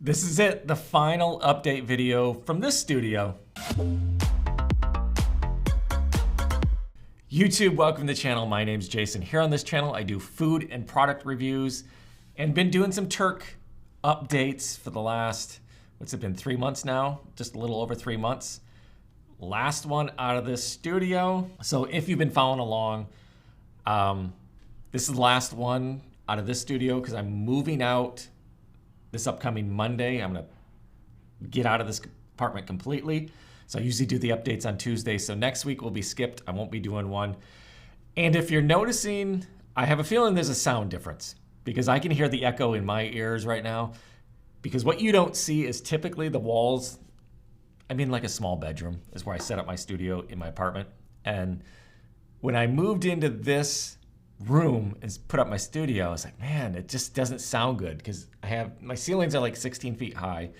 This is it, the final update video from this studio. YouTube, welcome to the channel. My name's Jason. Here on this channel, I do food and product reviews and been doing some Turk updates for the last, what's it been, 3 months now? Just a little over 3 months. Last one out of this studio. So if you've been following along, this is the last one out of this studio because I'm moving out this upcoming Monday. I'm gonna get out of this apartment completely. So I usually do the updates on Tuesday. So next week will be skipped. I won't be doing one. And if you're noticing, I have a feeling there's a sound difference because I can hear the echo in my ears right now. Because what you don't see is typically the walls, I mean like a small bedroom is where I set up my studio in my apartment. And when I moved into this room and put up my studio, I was like, man, it just doesn't sound good because my ceilings are like 16 feet high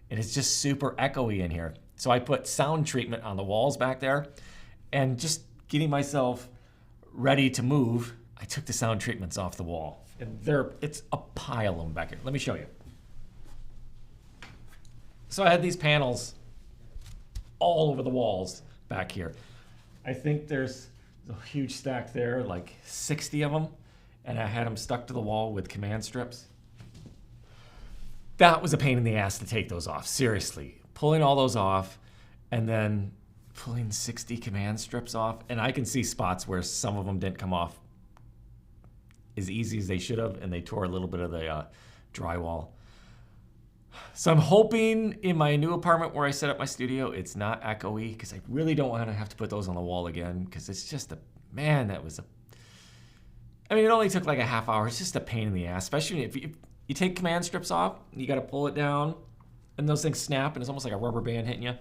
and it's just super echoey in here. So I put sound treatment on the walls back there, and just getting myself ready to move, I took the sound treatments off the wall. And it's a pile of them back here. Let me show you. So I had these panels all over the walls back here. I think there's a huge stack there, like 60 of them, and I had them stuck to the wall with command strips. That was a pain in the ass to take those off, seriously. Pulling all those off and then pulling 60 command strips off, and I can see spots where some of them didn't come off as easy as they should have, and they tore a little bit of the drywall. So I'm hoping in my new apartment where I set up my studio, it's not echoey, because I really don't want to have to put those on the wall again, because it's just man, I mean, it only took like a half hour. It's just a pain in the ass, especially if you take command strips off, you got to pull it down, and those things snap, and it's almost like a rubber band hitting you.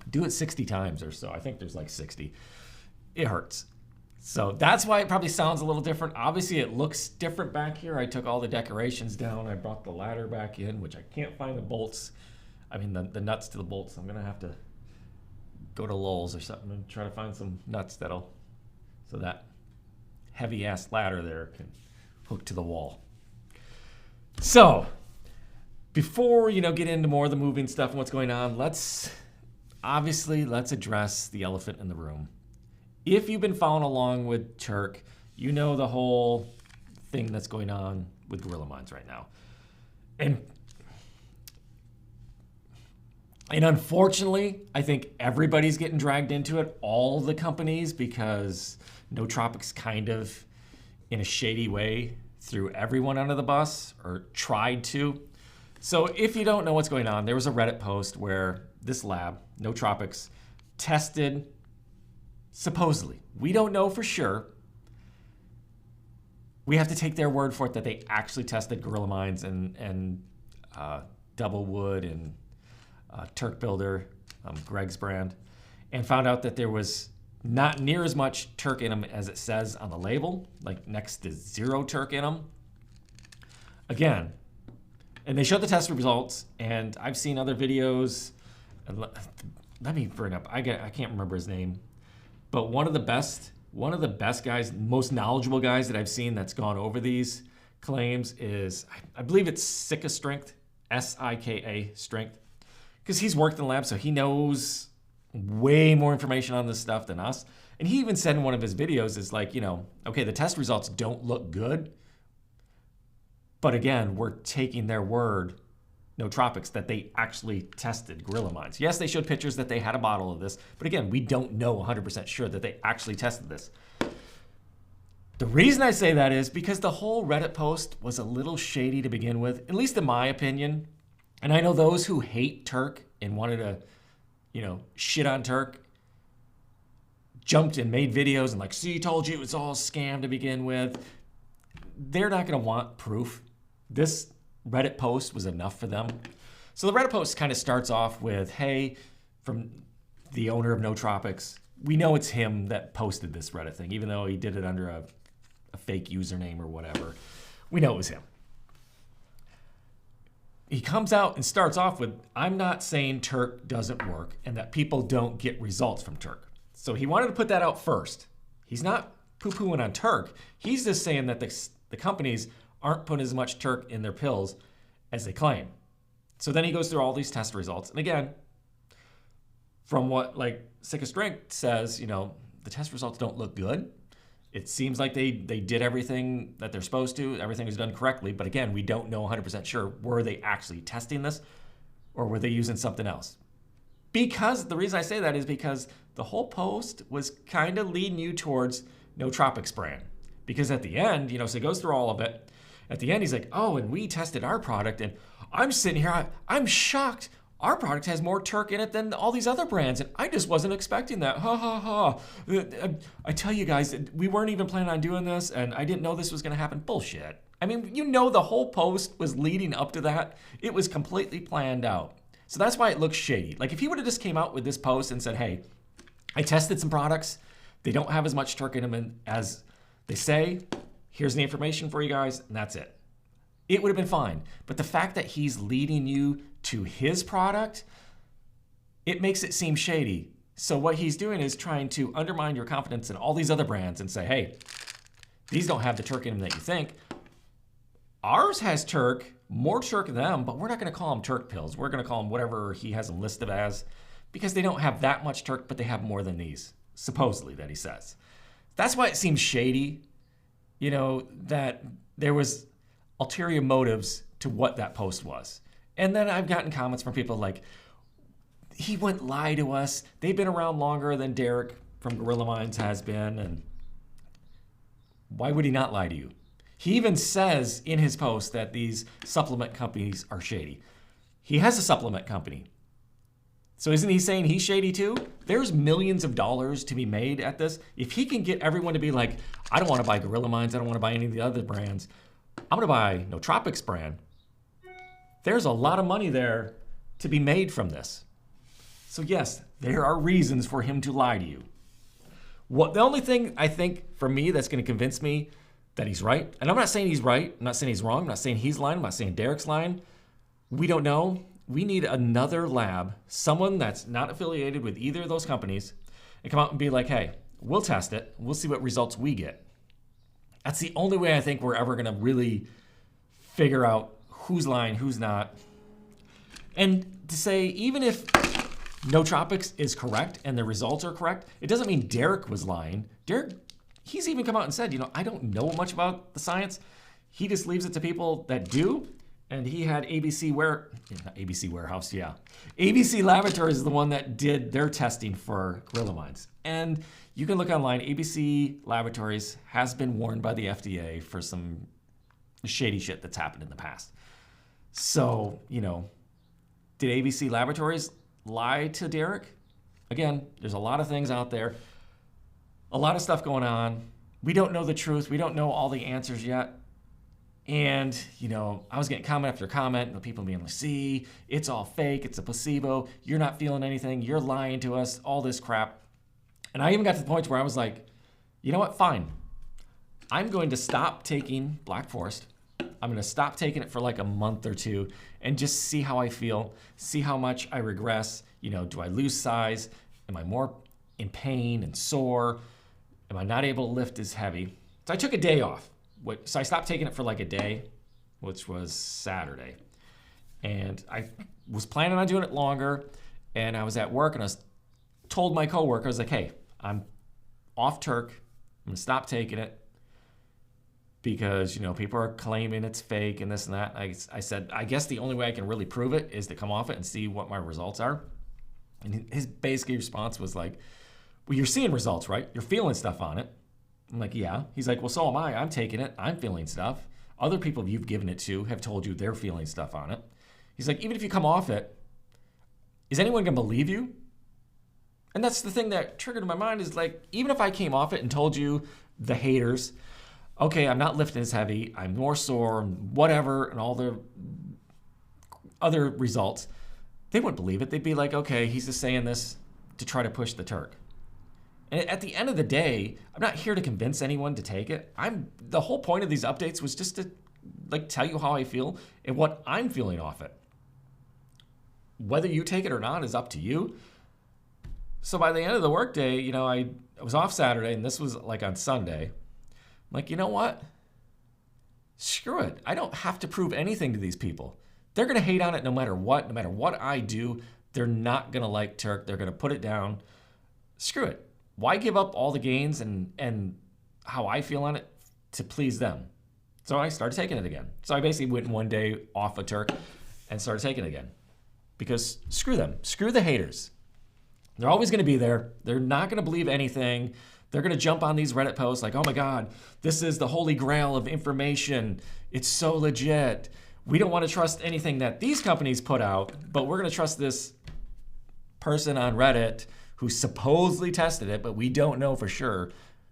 Do it 60 times or so. I think there's like 60. It hurts. So that's why it probably sounds a little different. Obviously, it looks different back here. I took all the decorations down. I brought the ladder back in, which I can't find the bolts. I mean, the nuts to the bolts. I'm going to have to go to Lowe's or something and try to find some nuts so that heavy-ass ladder there can hook to the wall. So before, get into more of the moving stuff and what's going on, let's address the elephant in the room. If you've been following along with Turk, you know the whole thing that's going on with Gorilla Mines right now. And unfortunately, I think everybody's getting dragged into it, all the companies, because No Tropics kind of, in a shady way, threw everyone under the bus, or tried to. So if you don't know what's going on, there was a Reddit post where this lab, No Tropics, tested, supposedly, we don't know for sure. We have to take their word for it that they actually tested Gorilla Mines and Double Wood and Turk Builder, Greg's brand, and found out that there was not near as much Turk in them as it says on the label, like next to 0 Turk in them. Again, and they showed the test results, and I've seen other videos. Let me bring up, I can't remember his name, but one of the best guys, most knowledgeable guys that I've seen that's gone over these claims is, I believe it's Sika Strength, S-I-K-A Strength, because he's worked in the lab, so he knows way more information on this stuff than us. And he even said in one of his videos is like, okay, the test results don't look good, but again, we're taking their word, No Tropics, that they actually tested Gorilla Mines. Yes, they showed pictures that they had a bottle of this, but again, we don't know 100% sure that they actually tested this. The reason I say that is because the whole Reddit post was a little shady to begin with, at least in my opinion. And I know those who hate Turk and wanted to, shit on Turk, jumped and made videos and like, see, told you it was all scam to begin with. They're not going to want proof. This Reddit post was enough for them. So the Reddit post kind of starts off with, hey, from the owner of No Tropics, we know it's him that posted this Reddit thing, even though he did it under a fake username or whatever. We know it was him. He comes out and starts off with, I'm not saying Turk doesn't work and that people don't get results from Turk. So he wanted to put that out first. He's not poo-pooing on Turk. He's just saying that the companies aren't putting as much Turk in their pills as they claim. So then he goes through all these test results. And again, from what like Sickest Drink says, the test results don't look good. It seems like they did everything that they're supposed to. Everything was done correctly. But again, we don't know 100% sure. Were they actually testing this or were they using something else? Because the reason I say that is because the whole post was kind of leading you towards nootropics brand. Because at the end, so he goes through all of it. At the end, he's like, oh, and we tested our product. And I'm sitting here, I'm shocked. Our product has more Turk in it than all these other brands. And I just wasn't expecting that. Ha, ha, ha. I tell you guys, we weren't even planning on doing this. And I didn't know this was going to happen. Bullshit. I mean, the whole post was leading up to that. It was completely planned out. So that's why it looks shady. Like if he would have just came out with this post and said, hey, I tested some products. They don't have as much Turk in them as they say. Here's the information for you guys, and that's it. It would have been fine. But the fact that he's leading you to his product, it makes it seem shady. So what he's doing is trying to undermine your confidence in all these other brands and say, hey, these don't have the Turk in them that you think. Ours has Turk, more Turk than them, but we're not going to call them Turk pills. We're going to call them whatever he has them listed as because they don't have that much Turk, but they have more than these, supposedly, that he says. That's why it seems shady, that there was ulterior motives to what that post was. And then I've gotten comments from people like, he wouldn't lie to us. They've been around longer than Derek from Gorilla Minds has been. And why would he not lie to you? He even says in his post that these supplement companies are shady. He has a supplement company. So isn't he saying he's shady too? There's millions of dollars to be made at this. If he can get everyone to be like, I don't want to buy Gorilla Minds, I don't want to buy any of the other brands, I'm going to buy Nootropics brand. There's a lot of money there to be made from this. So yes, there are reasons for him to lie to you. The only thing I think for me that's going to convince me that he's right, and I'm not saying he's right, I'm not saying he's wrong, I'm not saying he's lying, I'm not saying Derek's lying. We don't know. We need another lab, someone that's not affiliated with either of those companies, and come out and be like, hey, we'll test it. We'll see what results we get. That's the only way I think we're ever going to really figure out who's lying, who's not. And to say, even if Nootropics is correct and the results are correct, it doesn't mean Derek was lying. Derek, he's even come out and said, I don't know much about the science. He just leaves it to people that do. And he had ABC Laboratories is the one that did their testing for Gorilla Minds. And you can look online, ABC Laboratories has been warned by the FDA for some shady shit that's happened in the past. So, did ABC Laboratories lie to Derek? Again, there's a lot of things out there, a lot of stuff going on. We don't know the truth. We don't know all the answers yet. And, I was getting comment after comment, people being like, see, it's all fake, it's a placebo, you're not feeling anything, you're lying to us, all this crap. And I even got to the point where I was like, you know what, fine. I'm going to stop taking Black Forest. I'm going to stop taking it for like a month or two and just see how I feel, see how much I regress. Do I lose size? Am I more in pain and sore? Am I not able to lift as heavy? So I took a day off. So I stopped taking it for like a day, which was Saturday. And I was planning on doing it longer. And I was at work and I told my coworker, I was like, hey, I'm off Turk. I'm going to stop taking it because, people are claiming it's fake and this and that. I said, I guess the only way I can really prove it is to come off it and see what my results are. And his basic response was like, well, you're seeing results, right? You're feeling stuff on it. I'm like, yeah. He's like, well, so am I. I'm taking it. I'm feeling stuff. Other people you've given it to have told you they're feeling stuff on it. He's like, even if you come off it, is anyone going to believe you? And that's the thing that triggered in my mind is like, even if I came off it and told you, the haters, okay, I'm not lifting as heavy, I'm more sore, whatever, and all the other results, they wouldn't believe it. They'd be like, okay, he's just saying this to try to push the Turk. And at the end of the day, I'm not here to convince anyone to take it. The whole point of these updates was just to tell you how I feel and what I'm feeling off it. Whether you take it or not is up to you. So by the end of the workday, I was off Saturday and this was like on Sunday. I'm like, you know what? Screw it. I don't have to prove anything to these people. They're going to hate on it no matter what I do. They're not going to like Turk. They're going to put it down. Screw it. Why give up all the gains and how I feel on it to please them? So I started taking it again. So I basically went one day off of Turk and started taking it again. Because screw them. Screw the haters. They're always going to be there. They're not going to believe anything. They're going to jump on these Reddit posts like, oh my God, this is the holy grail of information. It's so legit. We don't want to trust anything that these companies put out, but we're going to trust this person on Reddit who supposedly tested it, but we don't know for sure.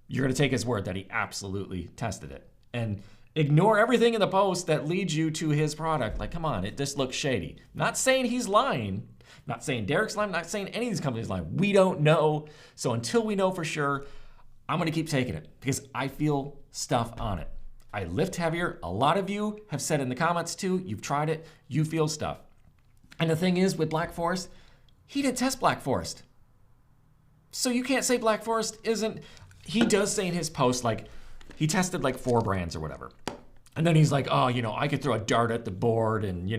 You're going to take his word that he absolutely tested it. And ignore everything in the post that leads you to his product. Like, come on, it just looks shady. Not saying he's lying. Not saying Derek's lying. Not saying any of these companies lying. We don't know. So until we know for sure, I'm going to keep taking it because I feel stuff on it. I lift heavier. A lot of you have said in the comments too, you've tried it, you feel stuff. And the thing is with Black Forest, he didn't test Black Forest. So you can't say Black Forest isn't, he does say in his post, like he tested like 4 brands or whatever. And then he's like, oh, I could throw a dart at the board and,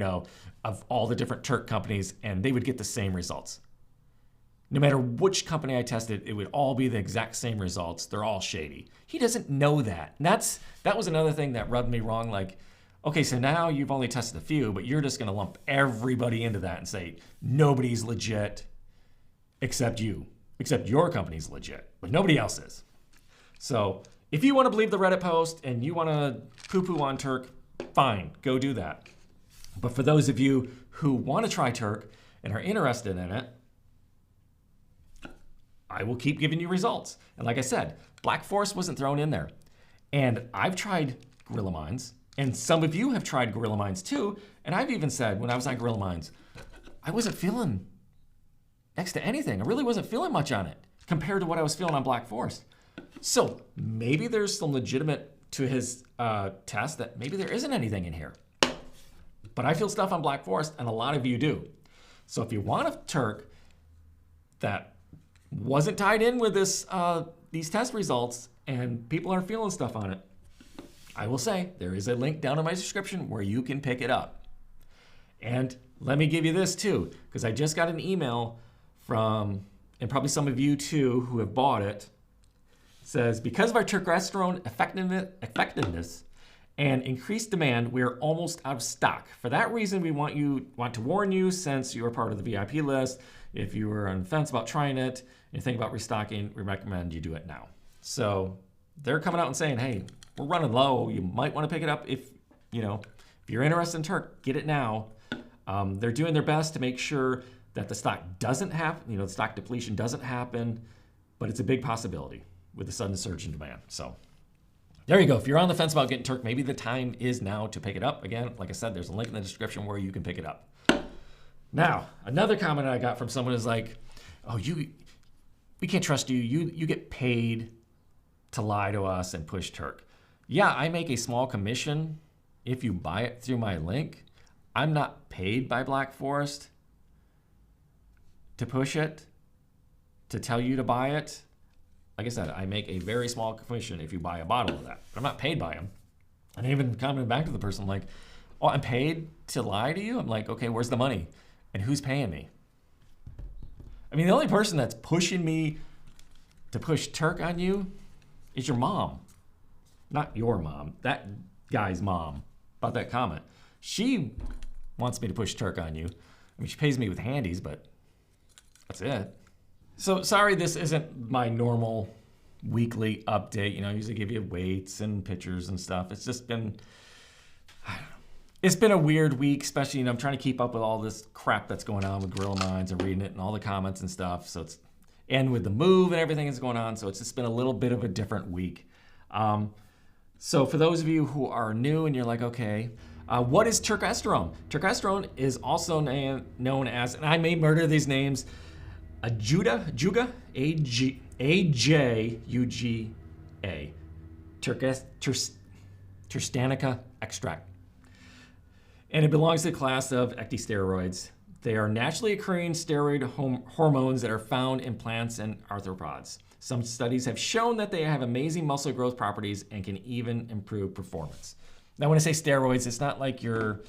of all the different Turk companies and they would get the same results. No matter which company I tested, it would all be the exact same results. They're all shady. He doesn't know that. And that was another thing that rubbed me wrong. Like, okay, so now you've only tested a few, but you're just going to lump everybody into that and say, nobody's legit except you. Except your company's legit, but nobody else is. So if you want to believe the Reddit post and you want to poo-poo on Turk, fine, go do that. But for those of you who want to try Turk and are interested in it, I will keep giving you results. And like I said, Black Forest wasn't thrown in there. And I've tried Gorilla Minds, and some of you have tried Gorilla Minds too. And I've even said when I was on Gorilla Minds, I wasn't feeling next to anything. I really wasn't feeling much on it compared to what I was feeling on Black Forest. So maybe there's some legitimate to his test that maybe there isn't anything in here. But I feel stuff on Black Forest, and a lot of you do. So if you want a Turk that wasn't tied in with these test results and people are feeling stuff on it, I will say there is a link down in my description where you can pick it up. And let me give you this too, because I just got an email from, and probably some of you too who have bought it. It says, because of our turkesterone effectiveness and increased demand, we are almost out of stock. For that reason, we want to warn you, since you are part of the VIP list. If you were on the fence about trying it and you think about restocking, we recommend you do it now. So they're coming out and saying, hey, we're running low. You might want to pick it up if you're interested in Turk, get it now. They're doing their best to make sure that the stock doesn't happen, the stock depletion doesn't happen, but it's a big possibility with the sudden surge in demand. So there you go. If you're on the fence about getting Turk, maybe the time is now to pick it up. Again, like I said, there's a link in the description where you can pick it up. Now, another comment I got from someone is like, oh, we can't trust you. You get paid to lie to us and push Turk. Yeah, I make a small commission if you buy it through my link. I'm not paid by Black Forest to push it, to tell you to buy it. Like I said, I make a very small commission if you buy a bottle of that. I'm not paid by them. And I even commented back to the person like, oh, I'm paid to lie to you? I'm like, okay, where's the money? And who's paying me? I mean, the only person that's pushing me to push Turk on you is your mom. Not your mom, that guy's mom, about that comment. She wants me to push Turk on you. I mean, she pays me with handies, but that's it. So sorry this isn't my normal weekly update. I usually give you weights and pictures and stuff. It's just been, I don't know. It's been a weird week, especially, I'm trying to keep up with all this crap that's going on with Gorilla Minds and reading it and all the comments and stuff. So and with the move and everything that's going on. So it's just been a little bit of a different week. So for those of you who are new and you're like, okay, what is turkesterone? Turkesterone is also known as, and I may murder these names, Ajuga, A-J-U-G-A, Turstanica extract. And it belongs to the class of ecdysteroids. They are naturally occurring steroid hormones that are found in plants and arthropods. Some studies have shown that they have amazing muscle growth properties and can even improve performance. Now, when I say steroids, it's not like you're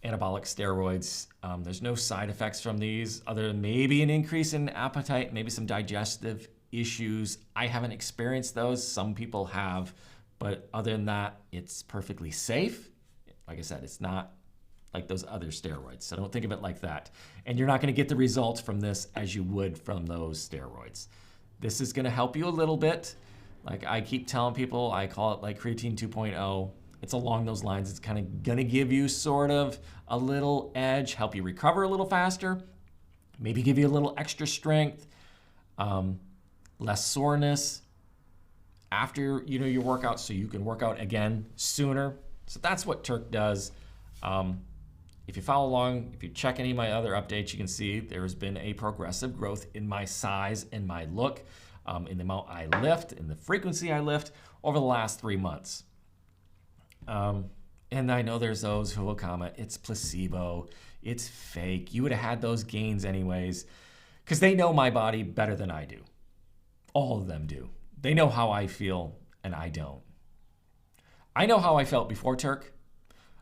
anabolic steroids. There's no side effects from these other than maybe an increase in appetite, maybe some digestive issues. I haven't experienced those. Some people have, but other than that, it's perfectly safe. Like I said, it's not like those other steroids. So don't think of it like that. And you're not going to get the results from this as you would from those steroids. This is going to help you a little bit. Like I keep telling people, I call it like creatine 2.0. It's along those lines. It's kind of going to give you sort of a little edge, help you recover a little faster, maybe give you a little extra strength, less soreness after your workout, so you can work out again sooner. So that's what Turk does. If you follow along, if you check any of my other updates, you can see there's been a progressive growth in my size and my look, in the amount I lift, in the frequency I lift over the last 3 months. And I know there's those who will comment, it's placebo, it's fake. You would have had those gains anyways, because they know my body better than I do. All of them do. They know how I feel, and I don't. I know how I felt before Turk.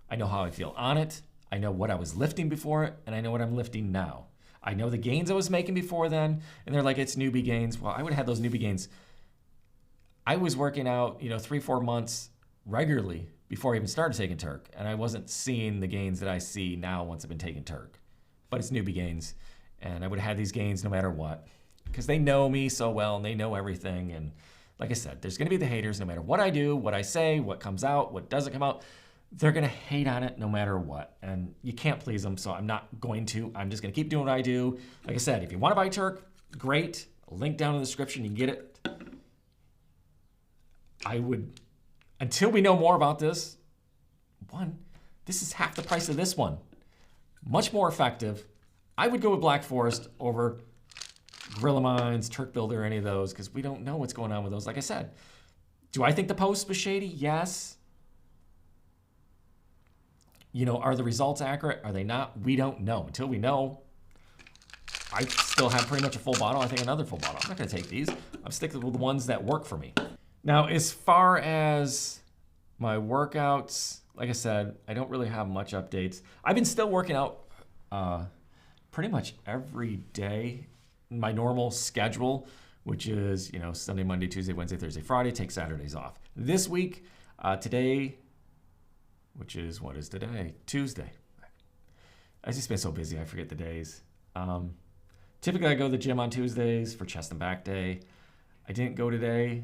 I know how I feel on it. I know what I was lifting before it, and I know what I'm lifting now. I know the gains I was making before then, and they're like, it's newbie gains. Well, I would have had those newbie gains. I was working out, 3-4 months regularly before I even started taking Turk, and I wasn't seeing the gains that I see now once I've been taking Turk. But it's newbie gains, and I would have had these gains no matter what, because they know me so well, and they know everything. And like I said, there's going to be the haters no matter what I do, what I say, what comes out, what doesn't come out. They're going to hate on it no matter what, and you can't please them, so I'm not going to. I'm just going to keep doing what I do. Like I said, if you want to buy Turk, great. Link down in the description, you can get it. I would, until we know more about this, this is half the price of this one. Much more effective. I would go with Black Forest over Gorilla Mines, Turk Builder, any of those, because we don't know what's going on with those. Like I said, do I think the post was shady? Yes. Are the results accurate? Are they not? We don't know. Until we know, I still have pretty much a full bottle. I think another full bottle. I'm not going to take these. I'm sticking with the ones that work for me. Now, as far as my workouts, like I said, I don't really have much updates. I've been still working out pretty much every day in my normal schedule, which is, Sunday, Monday, Tuesday, Wednesday, Thursday, Friday, take Saturdays off. This week, today, which is, what is today? Tuesday. I've just been so busy, I forget the days. Typically, I go to the gym on Tuesdays for chest and back day. I didn't go today.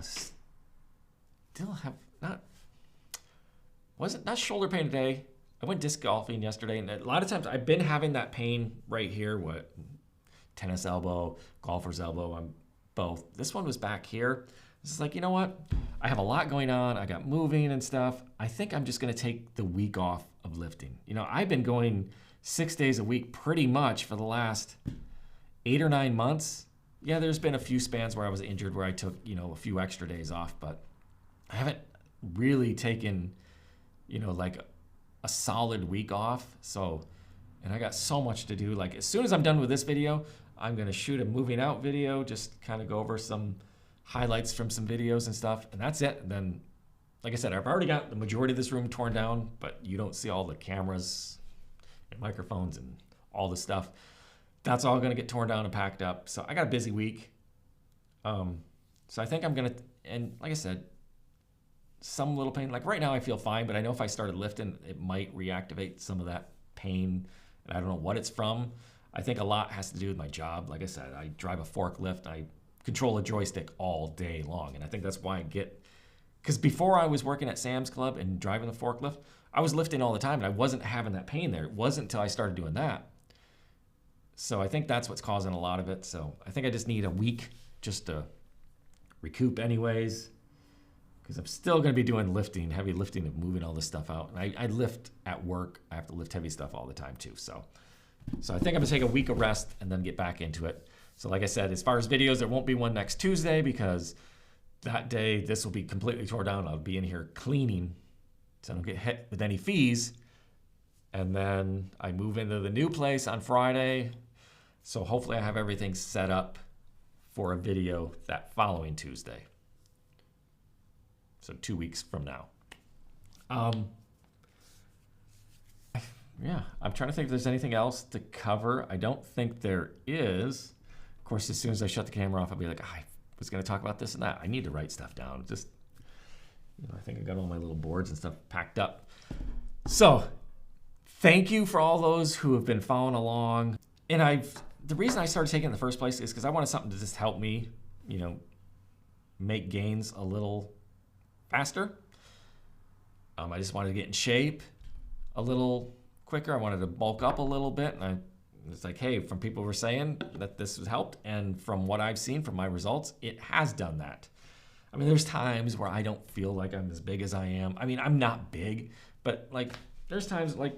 Still have not shoulder pain today. I went disc golfing yesterday, and a lot of times I've been having that pain right here, tennis elbow, golfer's elbow, I'm both. This one was back here. This is like, you know what? I have a lot going on. I got moving and stuff. I think I'm just going to take the week off of lifting. I've been going 6 days a week pretty much for the last 8 or 9 months. Yeah, there's been a few spans where I was injured where I took, a few extra days off, but I haven't really taken, like a solid week off. So, and I got so much to do. Like as soon as I'm done with this video, I'm going to shoot a moving out video, just kind of go over some highlights from some videos and stuff, and that's it. And then, like I said, I've already got the majority of this room torn down, but you don't see all the cameras and microphones and all the stuff. That's all going to get torn down and packed up. So I got a busy week. So I think I'm going to, and like I said, some little pain. Like right now I feel fine, but I know if I started lifting, it might reactivate some of that pain, and I don't know what it's from. I think a lot has to do with my job. Like I said, I drive a forklift. I control a joystick all day long, and I think that's why because before I was working at Sam's Club and driving the forklift, I was lifting all the time, and I wasn't having that pain there. It wasn't until I started doing that. So I think that's what's causing a lot of it. So I think I just need a week just to recoup anyways, because I'm still going to be doing lifting, heavy lifting, and moving all this stuff out. And I lift at work. I have to lift heavy stuff all the time too. So I think I'm going to take a week of rest and then get back into it. So like I said, as far as videos, there won't be one next Tuesday because that day this will be completely torn down. I'll be in here cleaning so I don't get hit with any fees. And then I move into the new place on Friday. So hopefully I have everything set up for a video that following Tuesday. So 2 weeks from now. I Yeah, I'm trying to think if there's anything else to cover. I don't think there is. Of course, as soon as I shut the camera off, I'll be like, I was going to talk about this and that. I need to write stuff down. Just, I think I got all my little boards and stuff packed up. So, thank you for all those who have been following along. And the reason I started taking it in the first place is because I wanted something to just help me, make gains a little faster. I just wanted to get in shape a little quicker. I wanted to bulk up a little bit. And it's like, hey, from people who were saying that this has helped. And from what I've seen from my results, it has done that. I mean, there's times where I don't feel like I'm as big as I am. I mean, I'm not big, but like there's times like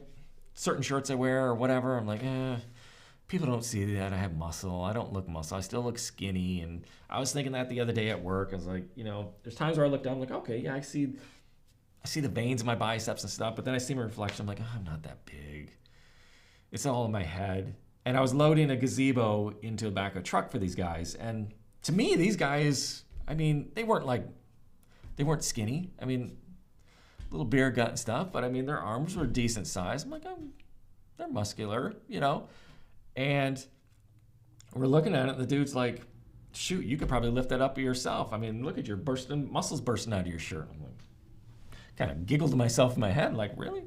certain shirts I wear or whatever, I'm like, people don't see that I have muscle. I don't look muscle. I still look skinny. And I was thinking that the other day at work. I was like, there's times where I look down, I'm like, okay, yeah, I see the veins in my biceps and stuff, but then I see my reflection, I'm like, I'm not that big. It's all in my head. And I was loading a gazebo into the back of a truck for these guys. And to me, these guys, I mean, they weren't skinny. I mean, little beer gut and stuff, but I mean, their arms were decent size. I'm like, they're muscular, And we're looking at it, and the dude's like, shoot, you could probably lift that up yourself. I mean, look at your muscles bursting out of your shirt. I'm like, kind of giggled to myself in my head, like, really?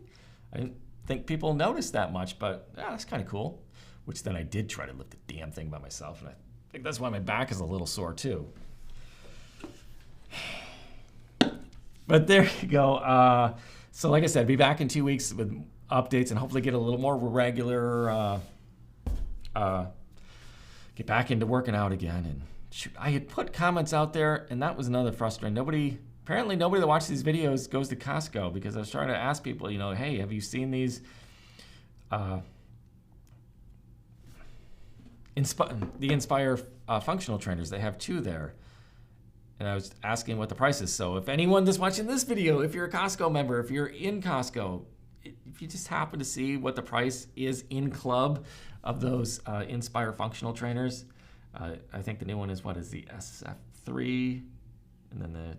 I didn't think people noticed that much, but that's kind of cool. Which then I did try to lift the damn thing by myself, and I think that's why my back is a little sore too. But there you go. So like I said, be back in 2 weeks with updates and hopefully get a little more regular, get back into working out again. And shoot, I had put comments out there, and that was another frustrating. Apparently nobody that watches these videos goes to Costco, because I was trying to ask people, hey, have you seen these the Inspire functional trainers? They have 2 there. And I was asking what the price is. So if anyone that's watching this video, if you're a Costco member, if you're in Costco, if you just happen to see what the price is in club of those Inspire functional trainers, I think the new one is the SF3, and then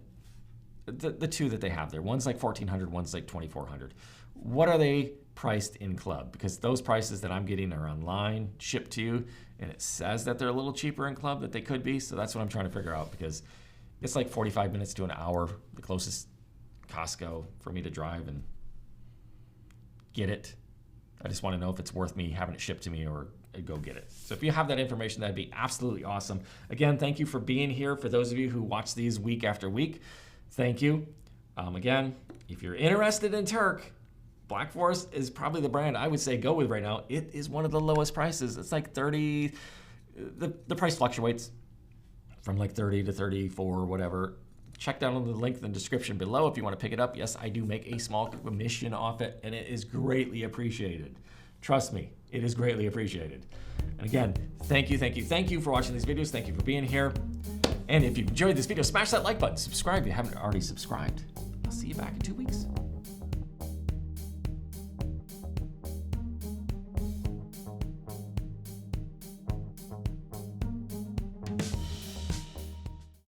the 2 that they have there. One's like $1,400, one's like $2,400. What are they priced in club? Because those prices that I'm getting are online, shipped to you, and it says that they're a little cheaper in club that they could be. So that's what I'm trying to figure out, because it's like 45 minutes to an hour, the closest Costco for me to drive and get it. I just want to know if it's worth me having it shipped to me or go get it. So if you have that information, that'd be absolutely awesome. Again, thank you for being here. For those of you who watch these week after week, thank you. Again, if you're interested in Turk, Black Forest is probably the brand I would say go with right now. It is one of the lowest prices. It's like 30, the price fluctuates from like 30 to 34 or whatever. Check down on the link in the description below if you want to pick it up. Yes, I do make a small commission off it, and it is greatly appreciated. Trust me, it is greatly appreciated. And again, thank you for watching these videos. Thank you for being here. And if you enjoyed this video, smash that like button. Subscribe if you haven't already subscribed. I'll see you back in 2 weeks.